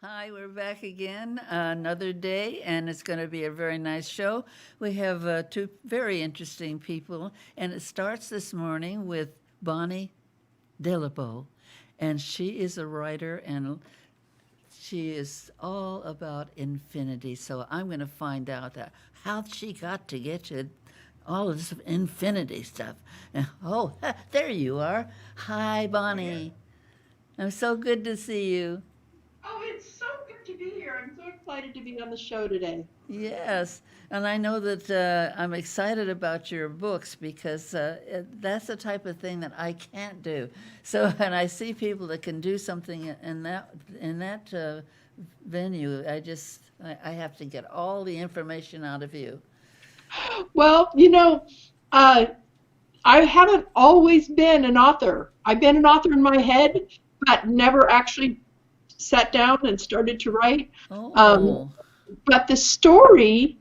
Hi, we're back again another day, and it's going to be a very nice show. We have two very interesting people, and it starts this morning with Bonnie Delabeau, and she is a writer, and she is all about infinity. So I'm going to find out how she got to get to all of this infinity stuff. And, oh, there you are. Hi, Bonnie. I'm so good to see you. Oh, it's so good to be here. I'm so excited to be on the show today. Yes, and I know that I'm excited about your books because that's the type of thing that I can't do. So, and I see people that can do something in that venue. I have to get all the information out of you. Well, uh, I haven't always been an author. I've been an author in my head, but never actually sat down and started to write. Um, Oh, but the story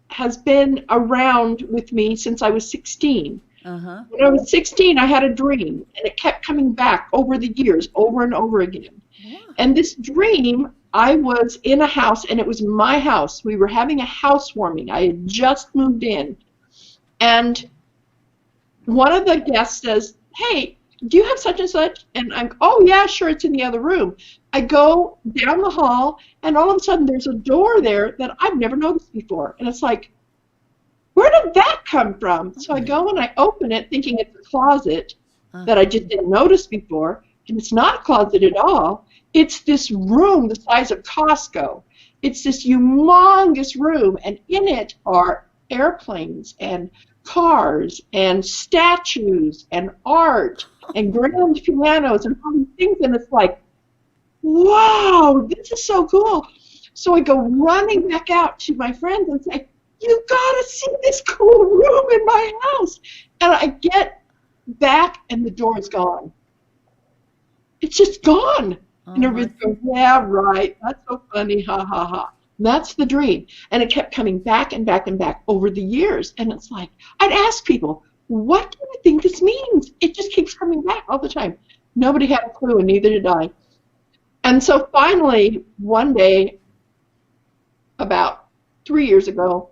has been around with me since I was 16. uh-huh. When I was 16, I had a dream, and it kept coming back over the years, over and over again. Wow. And this dream, I was in a house, and it was my house. We were having a housewarming. I had just moved in. And one of the guests says, "Hey, do you have such and such?" And I'm, "Oh, yeah, sure, it's in the other room." I go down the hall, and all of a sudden there's a door there that I've never noticed before. And it's like, where did that come from? So I go and I open it thinking it's a closet that I Uh-huh. just didn't notice before. And it's not a closet at all. It's this room the size of Costco. It's this humongous room, and in it are airplanes and cars and statues and art and grand pianos and all these things. And it's like, wow, this is so cool. So I go running back out to my friends and say, "You gotta see this cool room in my house." And I get back and the door is gone. It's just gone. Oh And my. everybody's going, "Yeah, right. That's so funny. Ha ha ha." That's the dream. And it kept coming back and back and back over the years. And it's like, I'd ask people, "What do you think this means?" It just keeps coming back all the time. Nobody had a clue, and neither did I. And so finally, one day, about 3 years ago,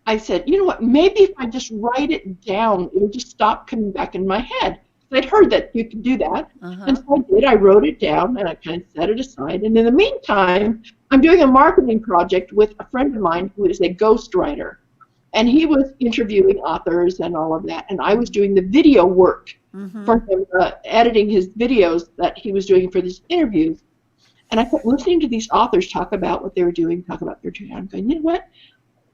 I said, "You know what, maybe if I just write it down, it'll just stop coming back in my head." I'd heard that you could do that. And Uh-huh. so I did. I wrote it down and I kind of set it aside. And in the meantime, I'm doing a marketing project with a friend of mine who is a ghostwriter. And he was interviewing authors and all of that. And I was doing the video work Mm-hmm. for him, editing his videos that he was doing for these interviews. And I kept listening to these authors talk about what they were doing, talk about their journey. I'm going, you know what?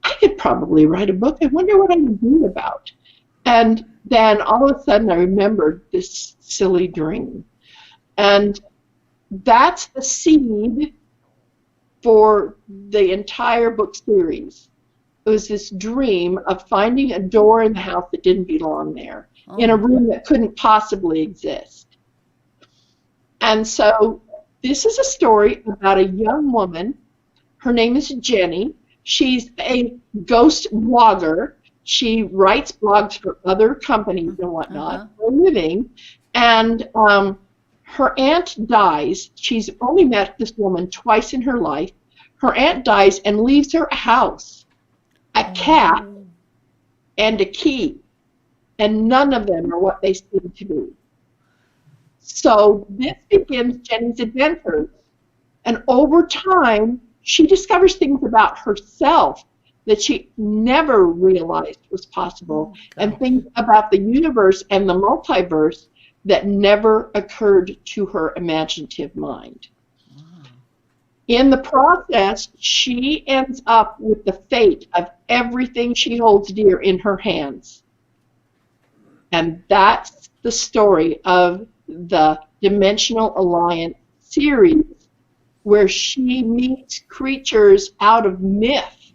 I could probably write a book. I wonder what I would do about. And then all of a sudden I remembered this silly dream. And that's the seed for the entire book series. It was this dream of finding a door in the house that didn't belong there, Oh in a my. room that couldn't possibly exist. And so this is a story about a young woman. Her name is Jenny. She's a ghost blogger. She writes blogs for other companies and Uh-huh. whatnot for a living. And her aunt dies. She's only met this woman twice in her life. Her aunt dies and leaves her a house, a cat, Oh. and a key. And none of them are what they seem to be. So this begins Jenny's adventures. And over time, she discovers things about herself that she never realized was possible, Oh and gosh. things about the universe and the multiverse that never occurred to her imaginative mind. Wow. In the process, she ends up with the fate of everything she holds dear in her hands. And that's the story of the Dimensional Alliance series, where she meets creatures out of myth.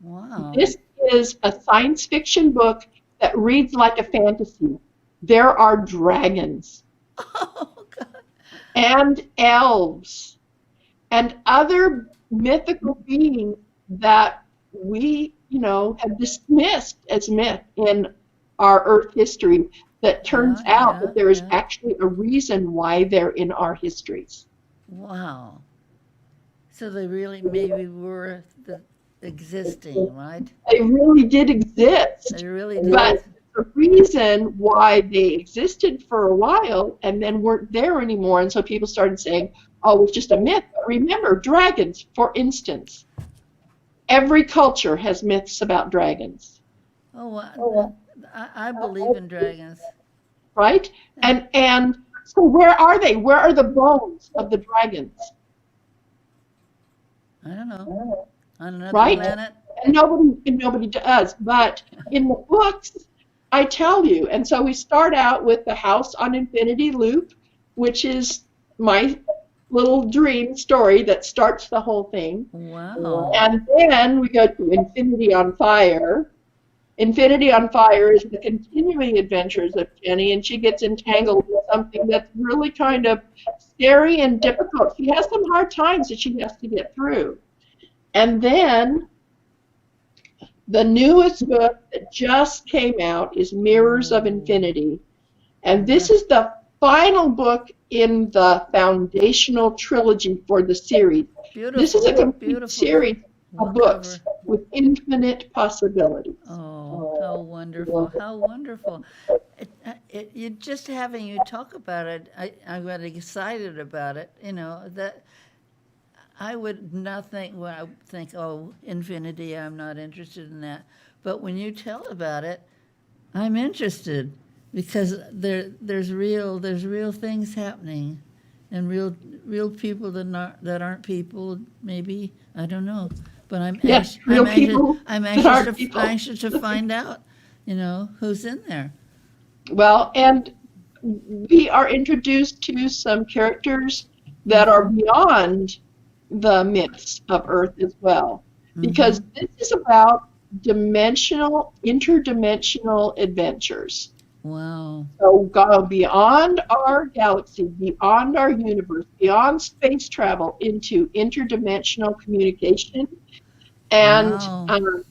Wow. This is a science fiction book that reads like a fantasy. There are dragons Oh God. and elves and other mythical beings that we, have dismissed as myth in our Earth history, that turns Yeah, out yeah, that there is yeah. actually a reason why they're in our histories. Wow. So they really maybe were existing, right? They really did exist. They really did. But the reason why they existed for a while and then weren't there anymore, and so people started saying, oh, it's just a myth. But remember, dragons, for instance. Every culture has myths about dragons. Oh, I believe in dragons. Right? And so where are they? Where are the bones of the dragons? I don't know. On another Right? planet? And nobody does. But in the books, I tell you. And so we start out with the House on Infinity Loop, which is my little dream story that starts the whole thing. Wow. And then we go to Infinity on Fire. Infinity on Fire is the continuing adventures of Jenny, and she gets entangled with something that's really kind of scary and difficult. She has some hard times that she has to get through. And then the newest book that just came out is Mirrors of Infinity. And this is the final book in the foundational trilogy for the series. Beautiful. This is a complete Beautiful. series What of books cover? with infinite possibilities. Oh, how wonderful! How wonderful! You just having you talk about it, I got excited about it. You know that I would not think. Well, I would think, oh, infinity. I'm not interested in that. But when you tell about it, I'm interested because there's real things happening, and real people that aren't people. Maybe I don't know. But Yes, real people I'm that aren't people. anxious to find out, who's in there. Well, and we are introduced to some characters that are beyond the myths of Earth as well. Because this is about interdimensional adventures. Wow. So go beyond our galaxy, beyond our universe, beyond space travel into interdimensional communication, and Wow.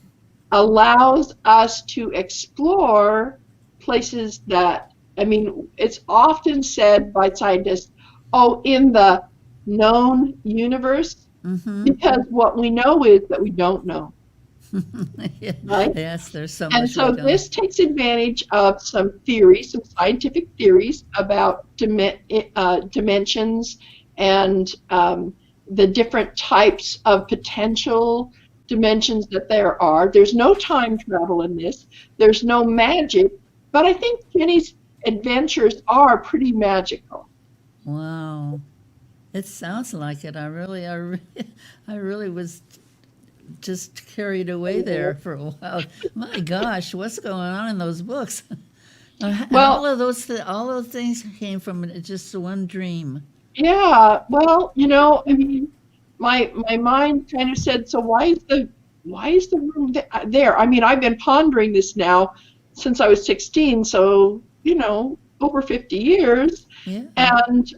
allows us to explore places that, I mean, it's often said by scientists, oh, in the known universe, because what we know is that we don't know. Right? Yes, there's so And much so we don't. this takes advantage of some theories, some scientific theories about dimensions and the different types of potential dimensions that there are. There's no time travel in this. There's no magic, but I think Jenny's adventures are pretty magical. Wow. It sounds like it. I really was just carried away there for a while. My gosh, what's going on in those books? And Well, all those things came from just one dream. yeah, well, I mean, my mind kind of said, so why is the room there? I mean, I've been pondering this now since I was 16, so over 50 years, Yeah. and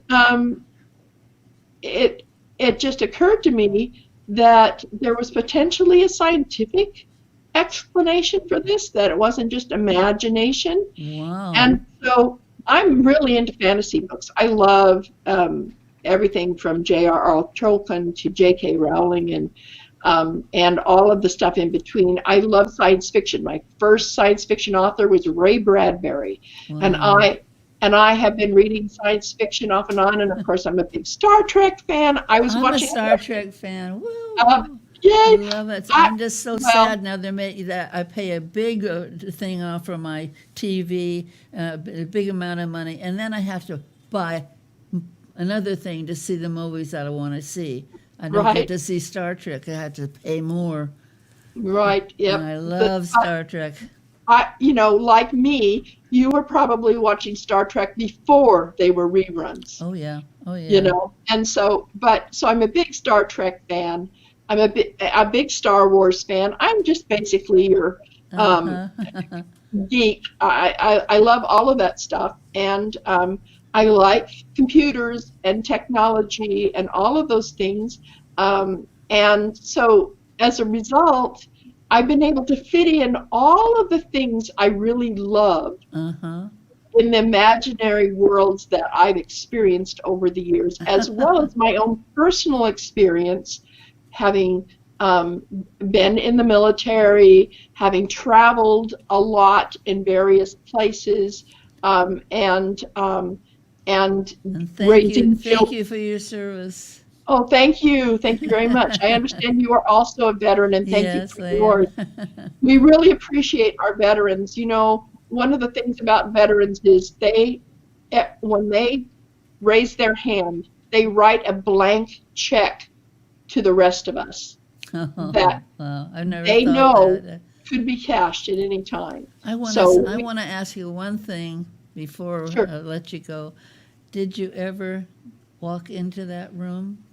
it just occurred to me that there was potentially a scientific explanation for this, that it wasn't just imagination. Wow. And so I'm really into fantasy books. I love everything from J.R.R. Tolkien to J.K. Rowling and all of the stuff in between. I love science fiction. My first science fiction author was Ray Bradbury, and I have been reading science fiction off and on. And of course, I'm a big Star Trek fan. I was I'm watching a Star Trek fan. Woo! Yay! Love it. I'm just so sad now. They made that I pay a big thing off for my TV, a big amount of money, and then I have to buy another thing to see the movies that I want to see. I don't get to see Star Trek. I have to pay more. Right. Yep. And I love Star Trek. Like me, you were probably watching Star Trek before they were reruns. Oh yeah. Oh yeah. And so I'm a big Star Trek fan. I'm a big Star Wars fan. I'm just basically your geek. I love all of that stuff, and I like computers and technology and all of those things. And so as a result, I've been able to fit in all of the things I really loved in the imaginary worlds that I've experienced over the years, as well as my own personal experience, having been in the military, having traveled a lot in various places, and And raising thank children. you for your service. Oh, thank you. Thank you very much. I understand you are also a veteran, and thank you Yes, for I yours. am. We really appreciate our veterans. You know, one of the things about veterans is when they raise their hand, they write a blank check to the rest of us Oh, that wow. I've never they thought know that. could be cashed at any time. I want So, to I want to ask you one thing before sure, I let you go. Did you ever walk into that room?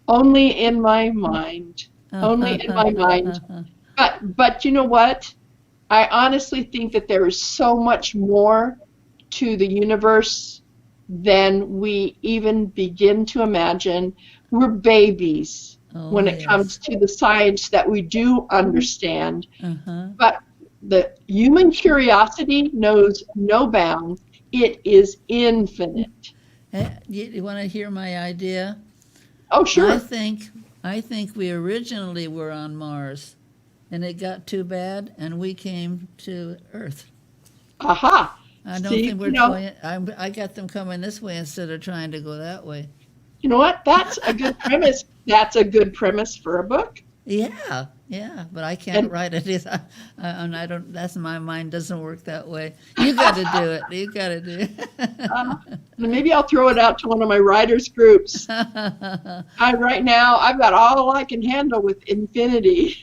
only in my mind. Only in my mind. But you know what? I honestly think that there is so much more to the universe than we even begin to imagine. We're babies Oh, when it comes yes. to the science that we do understand, Uh-huh. but the human curiosity knows no bounds. It is infinite. You want to hear my idea? Oh, I sure. think I think we originally were on Mars, and it got too bad, and we came to Earth. Aha. I don't See, think we're going. I got them coming this way instead of trying to go that way. you know what? That's a good premise. That's a good premise for a book. Yeah, yeah, but I can't And write it either. And I don't. That's my mind doesn't work that way. You got to do it. You got to do uh, maybe I'll throw it out to one of my writers groups. it. Right now, I've got all I can handle with infinity.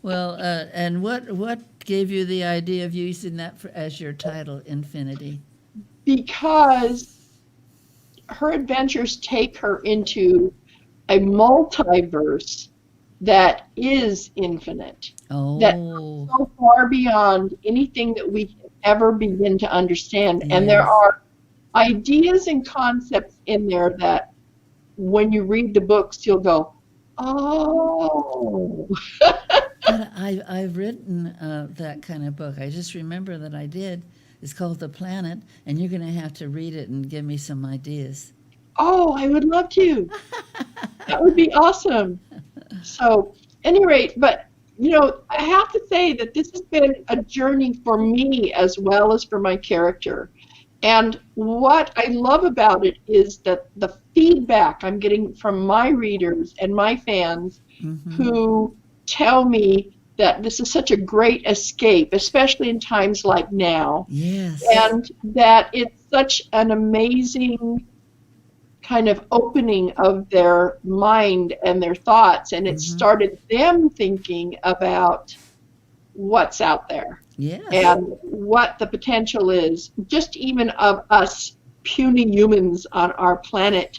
Well, and what gave you the idea of using that as your title, Infinity? Because her adventures take her into a multiverse that is infinite, that Oh, so far beyond anything that we can ever begin to understand. And there yes. are ideas and concepts in there that when you read the books, you'll go, oh. But I've written that kind of book. I just remember that I did. It's called The Planet, and you're going to have to read it and give me some ideas. Oh, I would love to. That would be awesome. So, any rate, but I have to say that this has been a journey for me as well as for my character. And what I love about it is that the feedback I'm getting from my readers and my fans Mm-hmm. who tell me that this is such a great escape, especially in times like now, Yes. and that it's such an amazing kind of opening of their mind and their thoughts, and it Mm-hmm. started them thinking about what's out there Yes. and what the potential is, just even of us puny humans on our planet,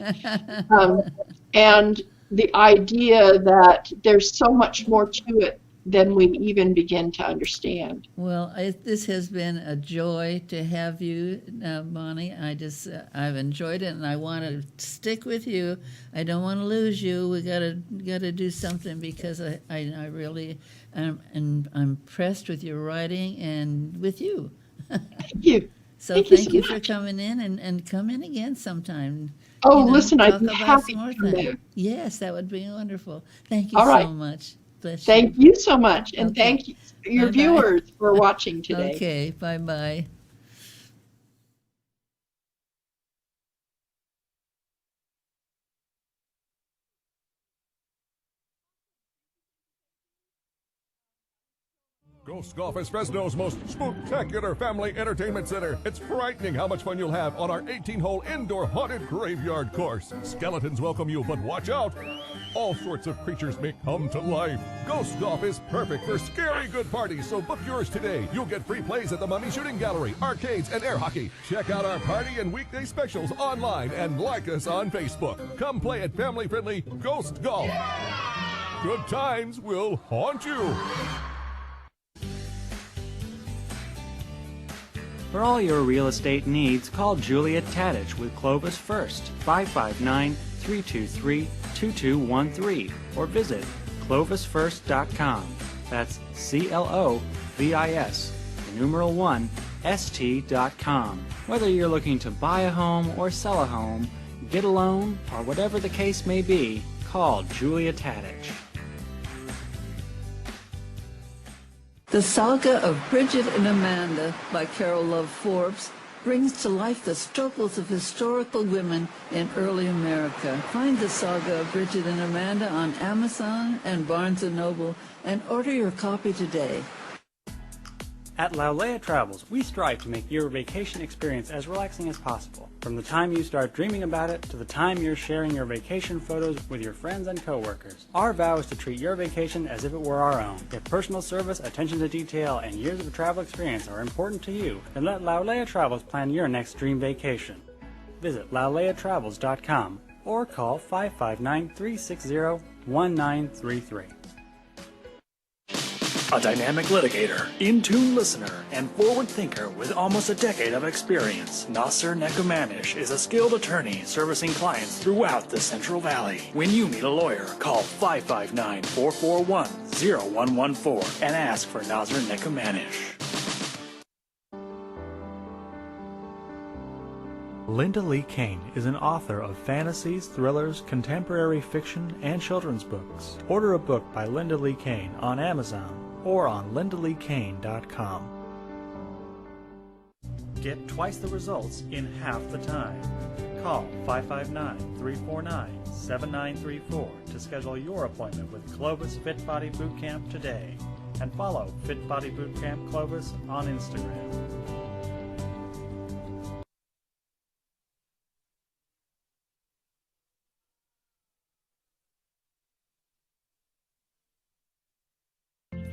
and the idea that there's so much more to it than we even begin to understand. Well, this has been a joy to have you, Bonnie. I've enjoyed it, and I want to stick with you. I don't want to lose you. We gotta do something because I really am, and I'm impressed with your writing and with you. Thank you. So Thank you thank so you for much. coming in and come in again sometime. Oh, listen, I'd Talk be about happy some more to come things. back. Yes, that would be wonderful. Thank you All right. so much. Bless you. Thank you so much, and Okay. thank you, your Bye-bye. viewers for watching today. Okay, bye-bye. Ghost Golf is Fresno's most spectacular family entertainment center. It's frightening how much fun you'll have on our 18-hole indoor haunted graveyard course. Skeletons welcome you, but watch out. All sorts of creatures may come to life. Ghost Golf is perfect for scary good parties, so book yours today. You'll get free plays at the Mummy Shooting Gallery, arcades, and air hockey. Check out our party and weekday specials online and like us on Facebook. Come play at family-friendly Ghost Golf. Good times will haunt you. For all your real estate needs, call Juliet Tadich with Clovis First, 559-323-2213, or visit clovisfirst.com. That's CLOVIS, the numeral 1, ST.com. Whether you're looking to buy a home or sell a home, get a loan, or whatever the case may be, call Julia Tadich. The Saga of Bridget and Amanda by Carol Love Forbes brings to life the struggles of historical women in early America. Find the Saga of Bridget and Amanda on Amazon and Barnes & Noble and order your copy today. At Laulea Travels, we strive to make your vacation experience as relaxing as possible. From the time you start dreaming about it to the time you're sharing your vacation photos with your friends and coworkers. Our vow is to treat your vacation as if it were our own. If personal service, attention to detail, and years of travel experience are important to you, then let Laulea Travels plan your next dream vacation. Visit lauleatravels.com or call 559-360-1933. A dynamic litigator, in-tune listener, and forward thinker with almost a decade of experience, Nasser Nekumanish is a skilled attorney servicing clients throughout the Central Valley. When you need a lawyer, call 559-441-0114 and ask for Nasser Nekumanish. Linda Lee Kane is an author of fantasies, thrillers, contemporary fiction, and children's books. Order a book by Linda Lee Kane on Amazon or on lindaleekane.com. Get twice the results in half the time. Call 559-349-7934 to schedule your appointment with Clovis Fit Body Bootcamp today. And follow Fit Body Bootcamp Clovis on Instagram.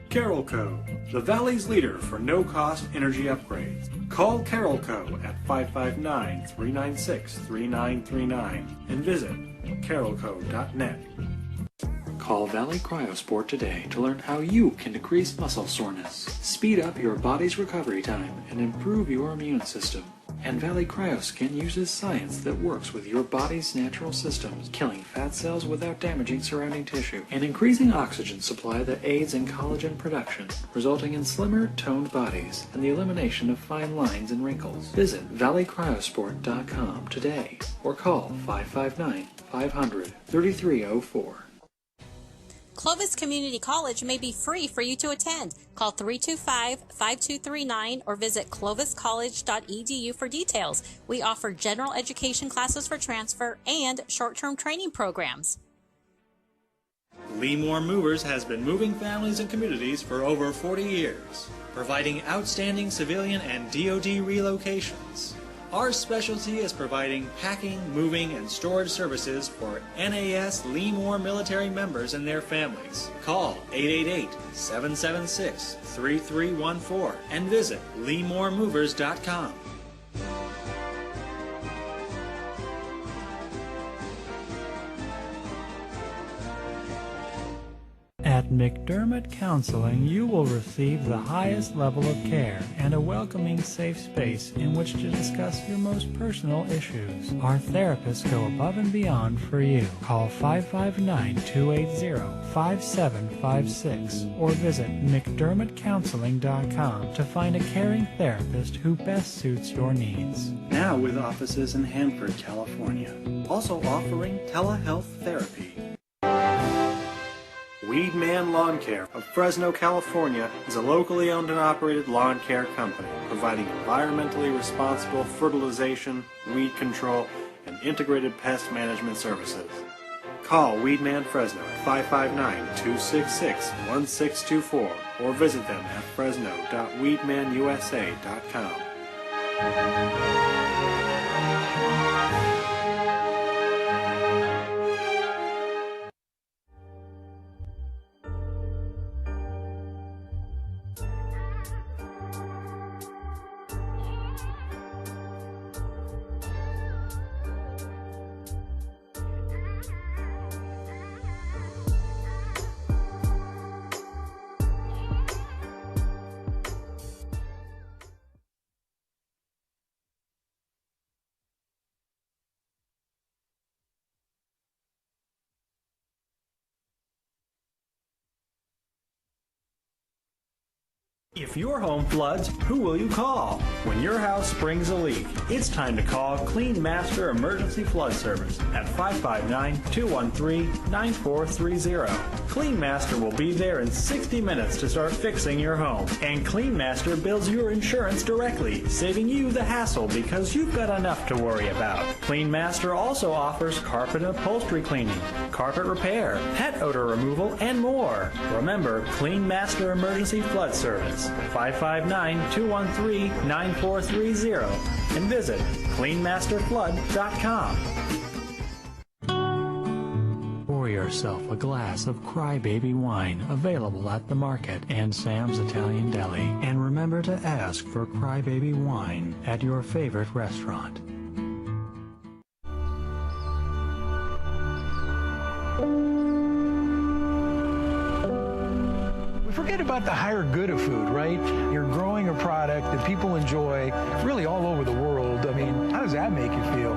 Carolco, the Valley's leader for no-cost energy upgrades. Call Carolco at 559-396-3939 and visit carolco.net. Call Valley Cryosport today to learn how you can decrease muscle soreness, speed up your body's recovery time, and improve your immune system. And Valley Cryoskin uses science that works with your body's natural systems, killing fat cells without damaging surrounding tissue, and increasing oxygen supply that aids in collagen production, resulting in slimmer, toned bodies, and the elimination of fine lines and wrinkles. Visit valleycryosport.com today, or call 559-500-3304. Clovis Community College may be free for you to attend. Call 325-5239 or visit cloviscollege.edu for details. We offer general education classes for transfer and short-term training programs. Leemore Movers has been moving families and communities for over 40 years, providing outstanding civilian and DoD relocations. Our specialty is providing packing, moving, and storage services for NAS Leemore military members and their families. Call 888-776-3314 and visit leemoremovers.com. At McDermott Counseling, you will receive the highest level of care and a welcoming, safe space in which to discuss your most personal issues. Our therapists go above and beyond for you. Call 559-280-5756 or visit McDermottCounseling.com to find a caring therapist who best suits your needs. Now with offices in Hanford, California. Also offering telehealth therapy. Weedman Lawn Care of Fresno, California is a locally owned and operated lawn care company providing environmentally responsible fertilization, weed control, and integrated pest management services. Call Weedman Fresno at 559-266-1624 or visit them at fresno.weedmanusa.com. If your home floods, who will you call? When your house springs a leak, it's time to call Clean Master Emergency Flood Service at 559-213-9430. Clean Master will be there in 60 minutes to start fixing your home. And Clean Master bills your insurance directly, saving you the hassle because you've got enough to worry about. Clean Master also offers carpet and upholstery cleaning, carpet repair, pet odor removal, and more. Remember, Clean Master Emergency Flood Service. 559-213-9430 and visit cleanmasterflood.com. Pour yourself a glass of Crybaby wine available at the market and Sam's Italian Deli. And remember to ask for Crybaby wine at your favorite restaurant. Forget about the higher good of food, right? You're growing a product that people enjoy really all over the world. I mean, how does that make you feel?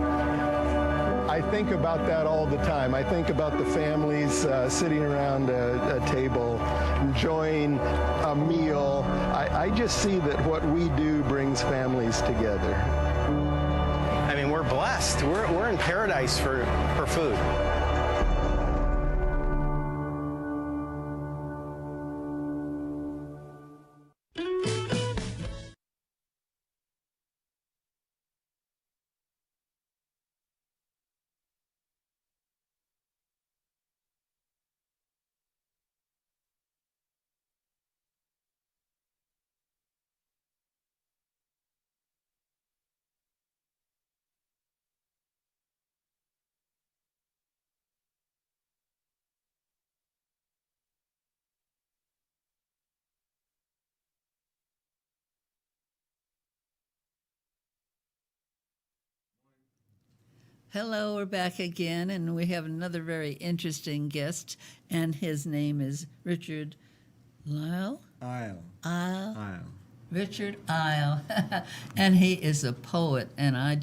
I think about that all the time. I think about the families sitting around a table, enjoying a meal. I just see that what we do brings families together. I mean, we're blessed. We're in paradise for food. Hello, we're back again, and we have another very interesting guest, and his name is Richard Lyle? Isle. Richard Isle. And he is a poet, and I'm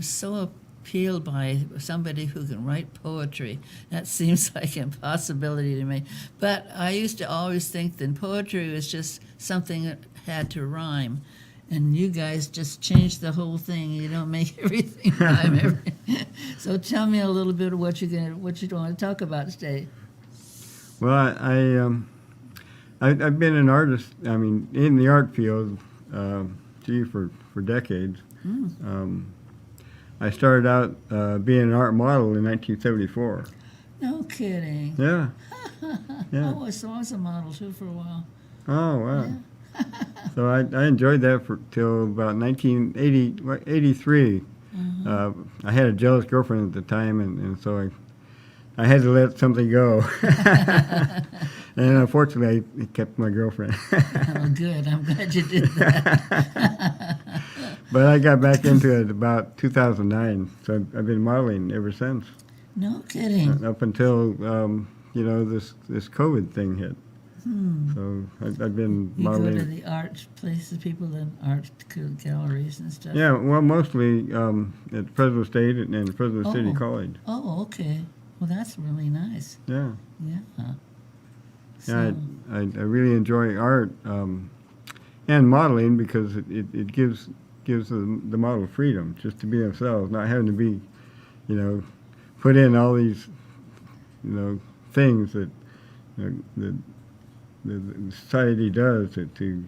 so appealed by somebody who can write poetry. That seems like an impossibility to me. But I used to always think that poetry was just something that had to rhyme. And you guys just changed the whole thing. You don't make everything rhyme. So tell me a little bit of what you want to talk about today. Well, I've been an artist. I mean, in the art field, for decades. I started out being an art model in 1974. No kidding. Yeah. Yeah. I was a model too for a while. Oh wow. Yeah. So I enjoyed that till about 1983. I had a jealous girlfriend at the time, and so I had to let something go. And unfortunately, I kept my girlfriend. Oh, good. I'm glad you did that. But I got back into it about 2009, so I've been modeling ever since. No kidding. Up until this COVID thing hit. So I've been modeling. You go to the art places, people in art galleries and stuff? Yeah, well, mostly at Fresno State and Fresno City College. Oh, okay. Well, that's really nice. Yeah. Yeah. Yeah, I really enjoy art and modeling because it gives the model freedom just to be themselves, not having to be, put in all these, things that the society does to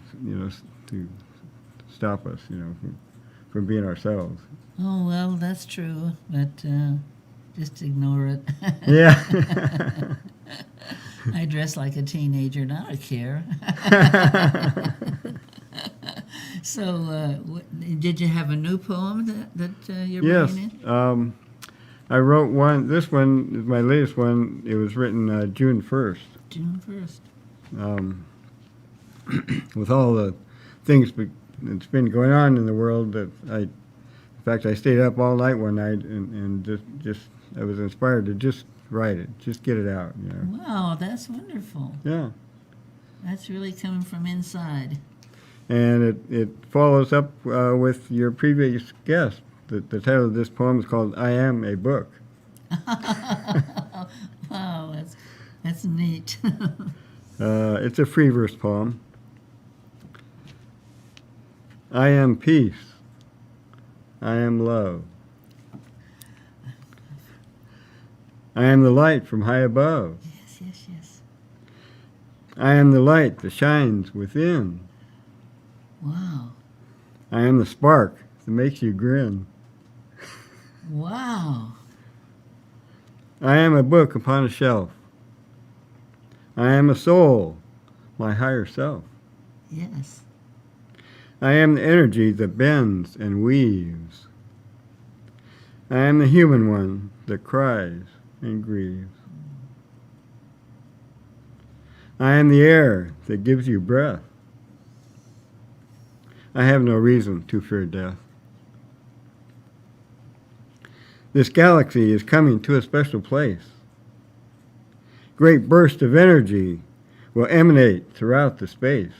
stop us, from being ourselves. Oh, well, that's true, but just ignore it. Yeah. I dress like a teenager, now I care. So, did you have a new poem that you're bringing in? Yes. I wrote one. This one is my latest one. It was written June 1st. June 1st. With all the things that's been going on in the world, that in fact, I stayed up all night one night and just I was inspired to just write it, just get it out. Wow, that's wonderful. Yeah. That's really coming from inside. And it follows up with your previous guest. The title of this poem is called "I Am a Book." Wow, that's neat. It's a free verse poem. I am peace. I am love. I am the light from high above. Yes, yes, yes. I am the light that shines within. Wow. I am the spark that makes you grin. Wow. I am a book upon a shelf. I am a soul, my higher self. Yes. I am the energy that bends and weaves. I am the human one that cries and grieves. I am the air that gives you breath. I have no reason to fear death. This galaxy is coming to a special place. Great bursts of energy will emanate throughout the space.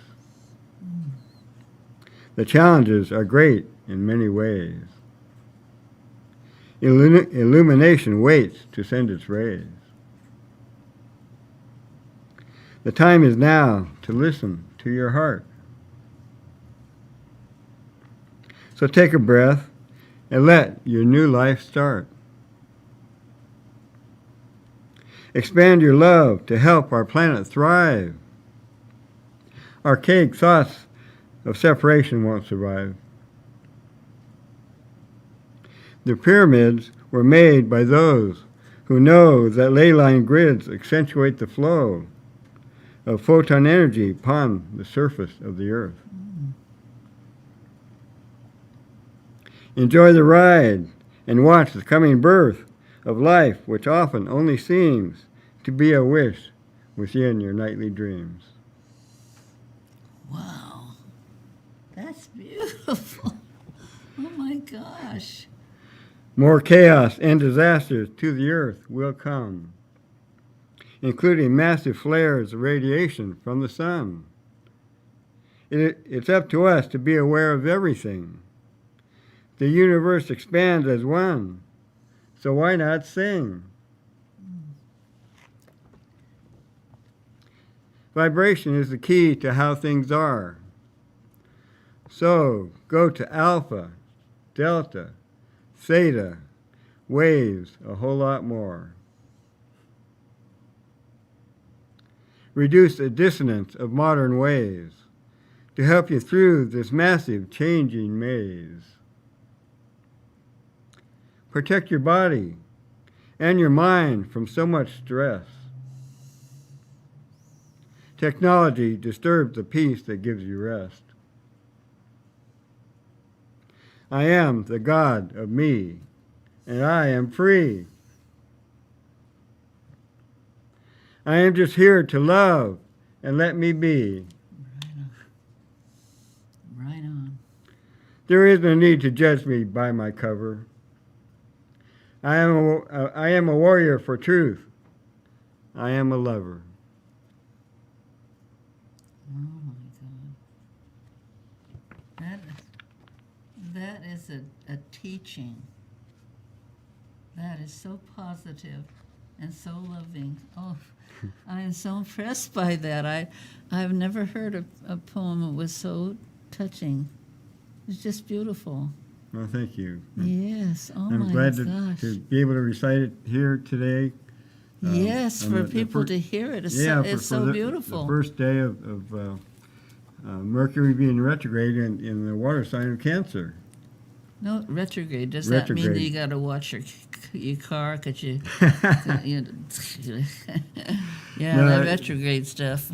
The challenges are great in many ways. Illumination waits to send its rays. The time is now to listen to your heart. So take a breath and let your new life start. Expand your love to help our planet thrive. Archaic thoughts of separation won't survive. The pyramids were made by those who know that ley line grids accentuate the flow of photon energy upon the surface of the earth. Enjoy the ride and watch the coming birth of life, which often only seems to be a wish within your nightly dreams. Wow. That's beautiful. Oh my gosh. More chaos and disasters to the earth will come, including massive flares of radiation from the sun. It's up to us to be aware of everything. The universe expands as one, so why not sing? Vibration is the key to how things are. So go to alpha, delta, theta, waves, a whole lot more. Reduce the dissonance of modern ways to help you through this massive changing maze. Protect your body and your mind from so much stress. Technology disturbs the peace that gives you rest. I am the God of me, and I am free. I am just here to love and let me be. Right on. There is no need to judge me by my cover. I am a warrior for truth. I am a lover. Oh my God. That is a teaching. That is so positive and so loving. Oh, I am so impressed by that. I've never heard a poem that was so touching. It's just beautiful. Well, thank you. Yes. Oh I'm my glad gosh. to be able to recite it here today. Yes, for people to hear it. It's so beautiful. The first day of Mercury being retrograde in the water sign of Cancer. No, retrograde. Does that mean that you got to watch your car? Cause you yeah, No, that retrograde stuff.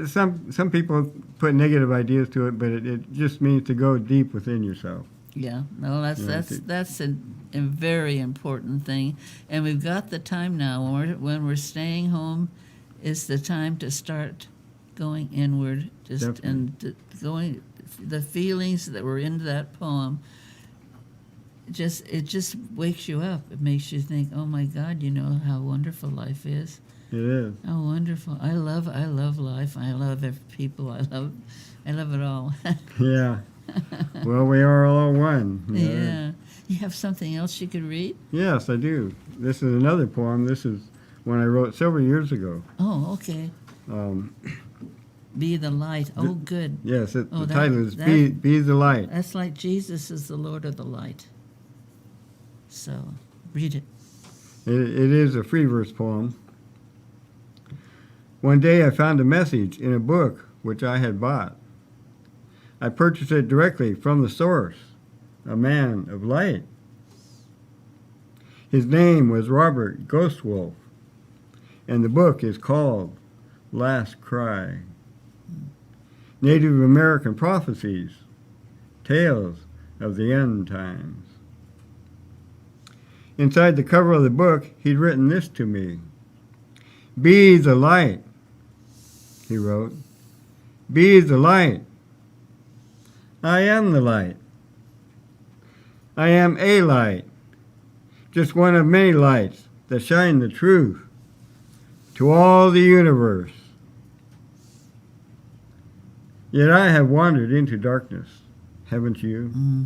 Some people put negative ideas to it, but it just means to go deep within yourself. Yeah, no, that's a very important thing, and we've got the time now. When we're staying home, is the time to start going inward, going. The feelings that were in that poem. It just wakes you up. It makes you think, oh my God, you know how wonderful life is. It is. Oh, wonderful! I love life. I love people. I love it all. Yeah. Well, we are all one. Yeah. You have something else you could read? Yes, I do. This is another poem. This is one I wrote several years ago. Oh, okay. Be the light. Oh, good. Yes, the Oh, title is Be the Light. That's like Jesus is the Lord of the light. So, read it. It is a free verse poem. One day I found a message in a book which I had bought. I purchased it directly from the source, a man of light. His name was Robert Ghostwolf, and the book is called Last Cry. Native American Prophecies, Tales of the End Times. Inside the cover of the book, he'd written this to me. Be the light, he wrote. Be the light. I am the light. I am a light, just one of many lights that shine the truth to all the universe. Yet I have wandered into darkness, haven't you?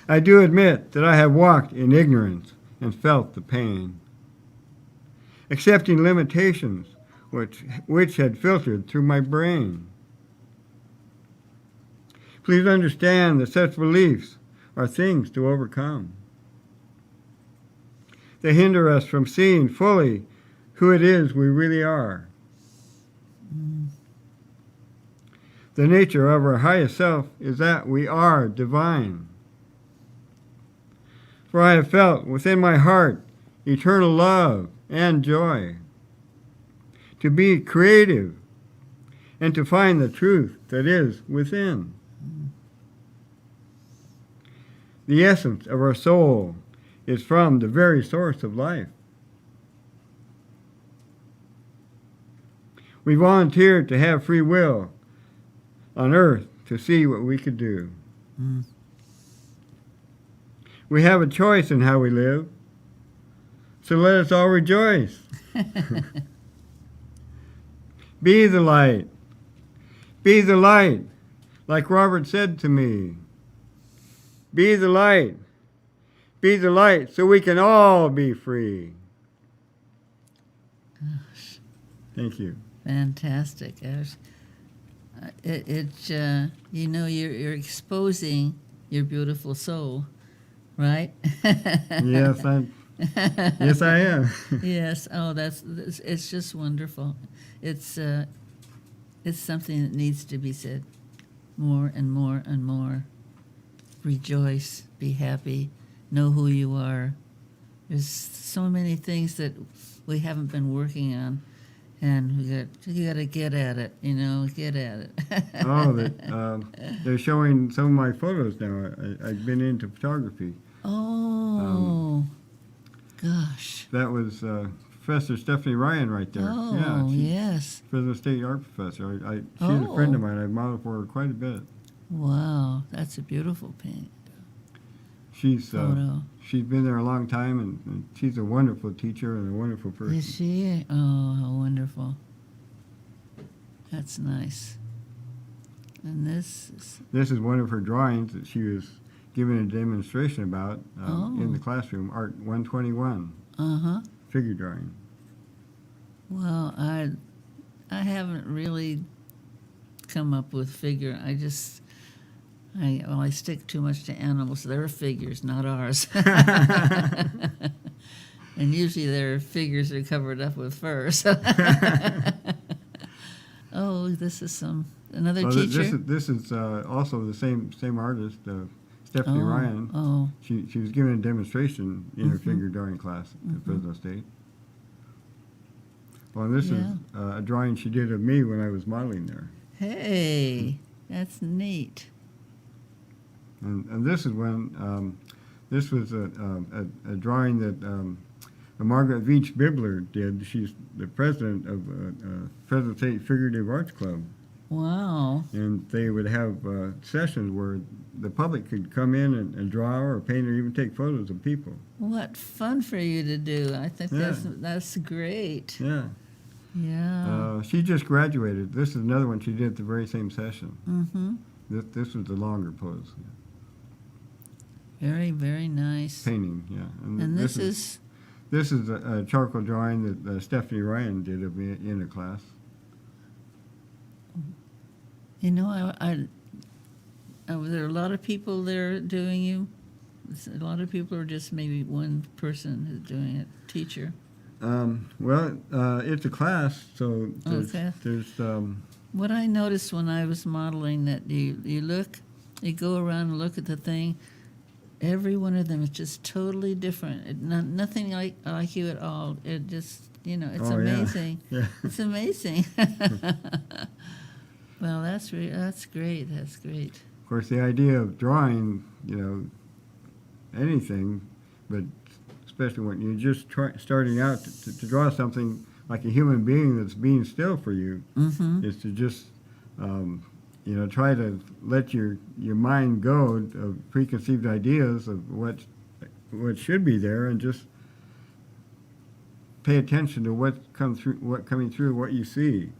I do admit that I have walked in ignorance and felt the pain, accepting limitations which had filtered through my brain. Please understand that such beliefs are things to overcome. They hinder us from seeing fully who it is we really are. The nature of our highest self is that we are divine. For I have felt within my heart eternal love and joy. To be creative and to find the truth that is within. The essence of our soul is from the very source of life. We volunteered to have free will on earth to see what we could do. We have a choice in how we live, so let us all rejoice. Be the light. Be the light, like Robert said to me. Be the light. Be the light so we can all be free. Gosh. Thank you. Fantastic. You know, you're exposing your beautiful soul, right? Yes, yes, I am. Yes. Oh, it's just wonderful. It's something that needs to be said more and more and more. Rejoice, be happy, know who you are. There's so many things that we haven't been working on, and you got to get at it. You know, get at it. Oh, they're showing some of my photos now. I've been into photography. Oh, gosh. That was Professor Stephanie Ryan right there. Oh, yeah, yes. Fresno State art professor. She's a friend of mine. I modeled for her quite a bit. Wow, that's a beautiful paint. She's been there a long time, and she's a wonderful teacher and a wonderful person. Is she? Oh, how wonderful. That's nice. And this is one of her drawings that she was giving a demonstration about in the classroom, Art 121. Figure drawing. Well, I haven't really come up with figure. I stick too much to animals. They're figures, not ours. And usually their figures are covered up with fur. So oh, this is another teacher. This is also the same artist, Stephanie Ryan. Oh. She was giving a demonstration in her figure drawing class at Fresno State. Well, this is a drawing she did of me when I was modeling there. Hey, that's neat. And this is when this was a drawing that Margaret Veach Bibler did. She's the president of Fresno State Figurative Arts Club. Wow. And they would have sessions where the public could come in and draw or paint or even take photos of people. What fun for you to do. I think that's great. Yeah. Yeah. She just graduated. This is another one she did at the very same session. Mm-hmm. This was the longer pose. Very, very nice. Painting, yeah. And this is This is a charcoal drawing that Stephanie Ryan did of me in a class. You know, there are a lot of people there doing you. A lot of people, or just maybe one person who's doing it, teacher. Well, it's a class, so Okay. there's What I noticed when I was modeling, that you go around and look at the thing. Every one of them is just totally different. Nothing like you at all. It just, it's amazing. Yeah. It's amazing. Well, that's great. That's great. Of course, the idea of drawing, anything, but especially when you're just starting out to draw something like a human being that's being still for you, is to just, try to let your mind go of preconceived ideas of what should be there, and just pay attention to what coming through what you see,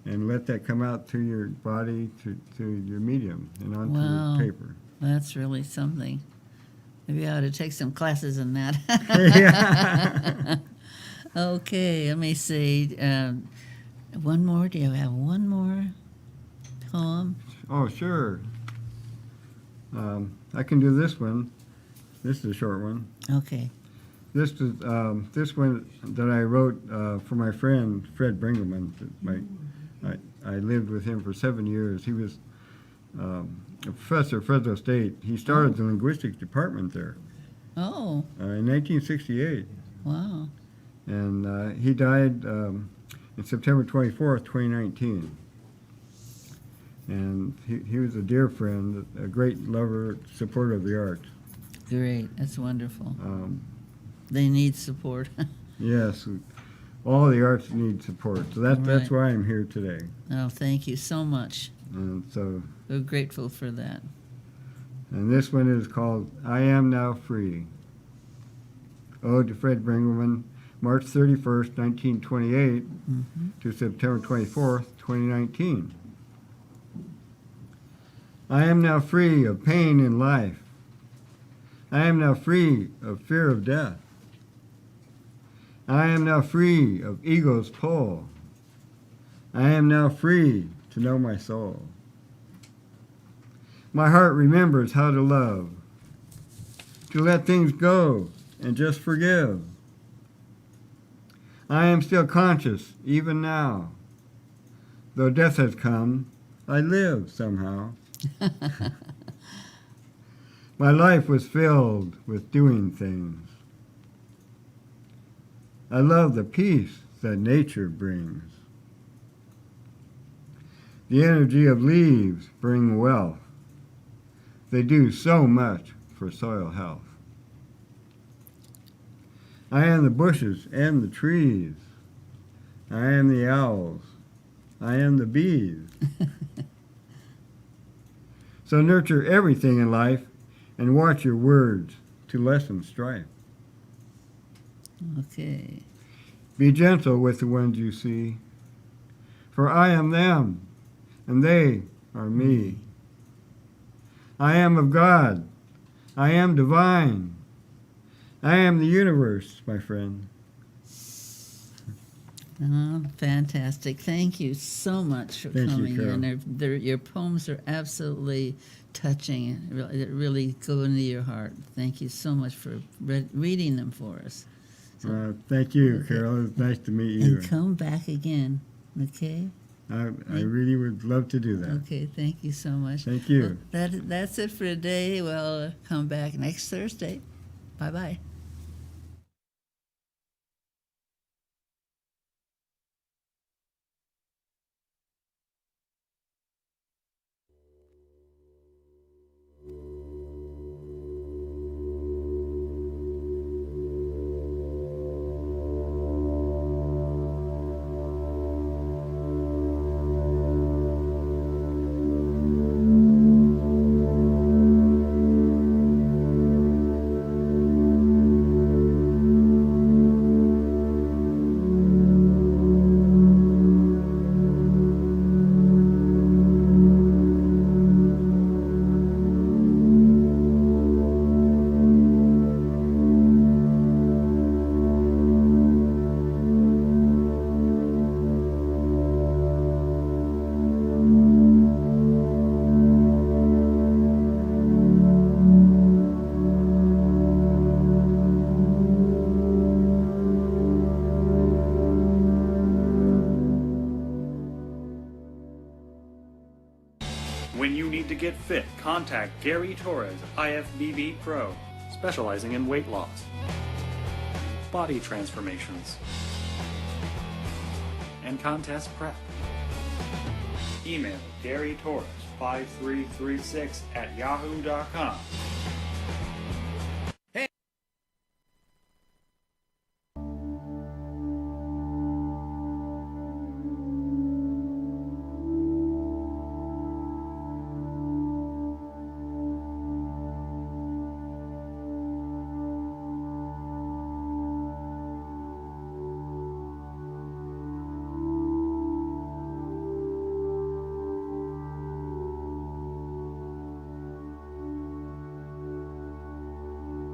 and let that come out through your body, to your medium, and onto Wow. the paper. That's really something. Maybe I ought to take some classes in that. Yeah. Okay, let me see. One more. Do you have one more poem? Oh, sure. I can do this one. This is a short one. Okay. This is this one that I wrote for my friend Fred Bringelman. I lived with him for 7 years. He was a professor at Fresno State. He started the linguistics department there Oh, in 1968, wow. and he died in September 24th, 2019. And he was a dear friend, a great lover, supporter of the arts. Great. That's wonderful. They need support. Yes, all the arts need support. So that's why I'm here today. Oh, thank you so much. And so, We're grateful for that. and this one is called "I Am Now Free." Ode to Fred Bringelman, March 31st, 1928 to September 24th, 2019. I am now free of pain in life. I am now free of fear of death. I am now free of ego's pull. I am now free to know my soul. My heart remembers how to love, to let things go and just forgive. I am still conscious even now. Though death has come, I live somehow. My life was filled with doing things. I love the peace that nature brings. The energy of leaves bring wealth. They do so much for soil health. I am the bushes and the trees. I am the owls. I am the bees. So nurture everything in life and watch your words to lessen strife. Okay. Be gentle with the ones you see, for I am them, and they are me. I am of God. I am divine. I am the universe, my friend. Oh, fantastic. Thank you so much for Thank you, coming Carol. in. Your poems are absolutely touching. It really go into your heart. Thank you so much for reading them for us. Thank you, Carol. It was nice to meet you. And come back again, okay? I really would love to do that. Okay, thank you so much. Thank you. Well, that's it for today. We'll come back next Thursday. Bye-bye. When you need to get fit, contact Gary Torres, IFBB Pro, specializing in weight loss, body transformations, and contest prep. Email Gary Torres 5336 at yahoo.com